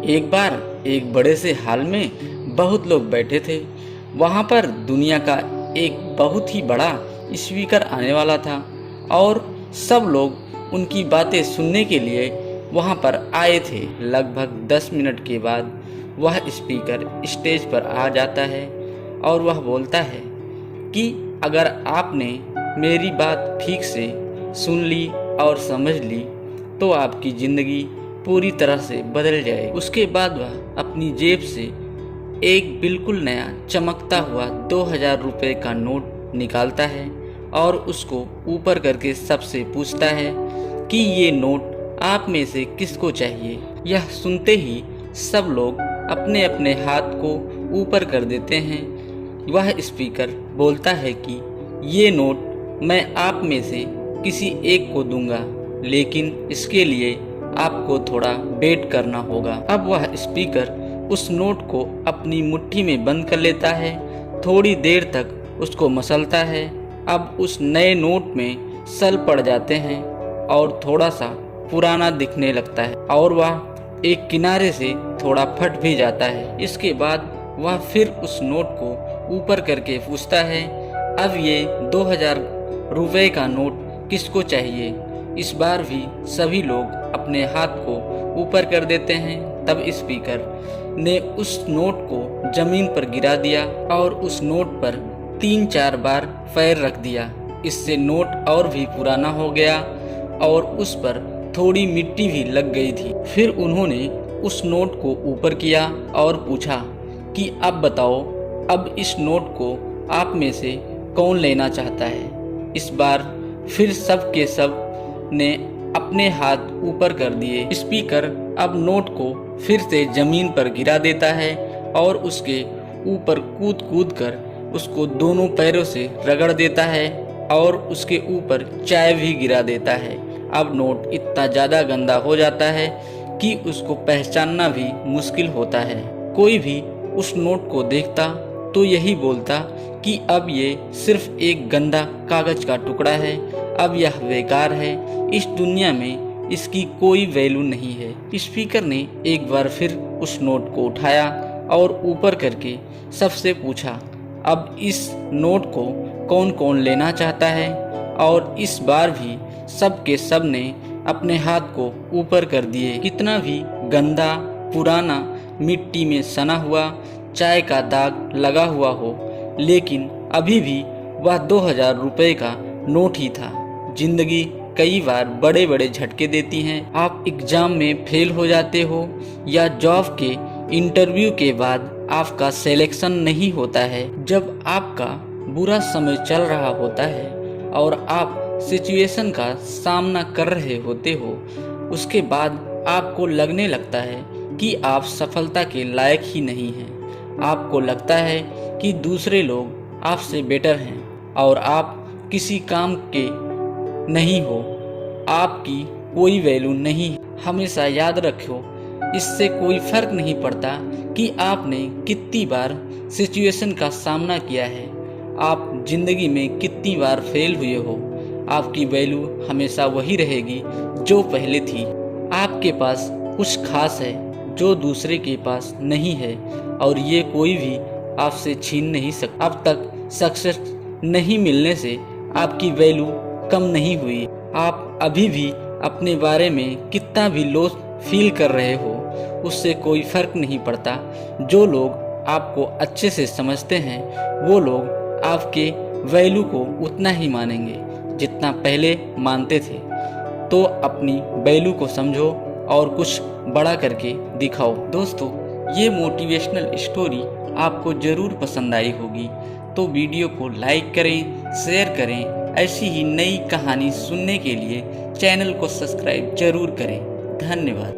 एक बार एक बड़े से हॉल में बहुत लोग बैठे थे। वहाँ पर दुनिया का एक बहुत ही बड़ा स्पीकर आने वाला था और सब लोग उनकी बातें सुनने के लिए वहाँ पर आए थे। लगभग 10 मिनट के बाद वह स्पीकर स्टेज पर आ जाता है और वह बोलता है कि अगर आपने मेरी बात ठीक से सुन ली और समझ ली तो आपकी ज़िंदगी पूरी तरह से बदल जाए। उसके बाद वह अपनी जेब से एक बिल्कुल नया चमकता हुआ 2000 रुपये का नोट निकालता है और उसको ऊपर करके सबसे पूछता है कि ये नोट आप में से किसको चाहिए। यह सुनते ही सब लोग अपने अपने हाथ को ऊपर कर देते हैं। वह स्पीकर बोलता है कि ये नोट मैं आप में से किसी एक को दूंगा, लेकिन इसके लिए आपको थोड़ा वेट करना होगा। अब वह स्पीकर उस नोट को अपनी मुट्ठी में बंद कर लेता है। थोड़ी देर तक उसको मसलता है। अब उस नए नोट में सल पड़ जाते हैं और थोड़ा सा पुराना दिखने लगता है और वह एक किनारे से थोड़ा फट भी जाता है। इसके बाद वह फिर उस नोट को ऊपर करके पूछता है, अब ये 2000 रुपये का नोट किसको चाहिए। इस बार भी सभी लोग अपने हाथ को ऊपर कर देते हैं। तब स्पीकर ने उस नोट को जमीन पर गिरा दिया और उस नोट पर 3-4 बार पैर रख दिया। इससे नोट और भी पुराना हो गया और उस पर थोड़ी मिट्टी भी लग गई थी। फिर उन्होंने उस नोट को ऊपर किया और पूछा कि अब बताओ, अब इस नोट को आप में से कौन लेना चाहता है। इस बार फिर सब के सब ने अपने हाथ ऊपर कर दिए। स्पीकर अब नोट को फिर से जमीन पर गिरा देता है और उसके ऊपर कूद कूद कर उसको दोनों पैरों से रगड़ देता है और उसके ऊपर चाय भी गिरा देता है। अब नोट इतना ज़्यादा गंदा हो जाता है कि उसको पहचानना भी मुश्किल होता है। कोई भी उस नोट को देखता तो यही बोलता कि अब ये सिर्फ एक गंदा कागज का टुकड़ा है, अब यह बेकार है, इस दुनिया में इसकी कोई वैल्यू नहीं है। स्पीकर ने एक बार फिर उस नोट को उठाया और ऊपर करके सबसे पूछा, अब इस नोट को कौन कौन लेना चाहता है। और इस बार भी सब के सब ने अपने हाथ को ऊपर कर दिए। कितना भी गंदा, पुराना, मिट्टी में सना हुआ, चाय का दाग लगा हुआ हो, लेकिन अभी भी वह 2000 रुपये का नोट ही था। जिंदगी कई बार बड़े बड़े झटके देती हैं। आप एग्जाम में फेल हो जाते हो या जॉब के इंटरव्यू के बाद आपका सिलेक्शन नहीं होता है। जब आपका बुरा समय चल रहा होता है और आप सिचुएशन का सामना कर रहे होते हो, उसके बाद आपको लगने लगता है कि आप सफलता के लायक ही नहीं हैं। आपको लगता है कि दूसरे लोग आपसे बेटर हैं और आप किसी काम के नहीं हो, आपकी कोई वैल्यू नहीं है। हमेशा याद रखो, इससे कोई फर्क नहीं पड़ता कि आपने कितनी बार सिचुएशन का सामना किया है, आप जिंदगी में कितनी बार फेल हुए हो, आपकी वैल्यू हमेशा वही रहेगी जो पहले थी। आपके पास कुछ खास है जो दूसरे के पास नहीं है और ये कोई भी आपसे छीन नहीं सकता। अब तक सक्सेस नहीं मिलने से आपकी वैल्यू कम नहीं हुई। आप अभी भी अपने बारे में कितना भी लो फील कर रहे हो, उससे कोई फर्क नहीं पड़ता। जो लोग आपको अच्छे से समझते हैं वो लोग आपके वैल्यू को उतना ही मानेंगे जितना पहले मानते थे। तो अपनी वैल्यू को समझो और कुछ बड़ा करके दिखाओ। दोस्तों, ये मोटिवेशनल स्टोरी आपको ज़रूर पसंद आई होगी, तो वीडियो को लाइक करें, शेयर करें। ऐसी ही नई कहानी सुनने के लिए चैनल को सब्सक्राइब जरूर करें। धन्यवाद।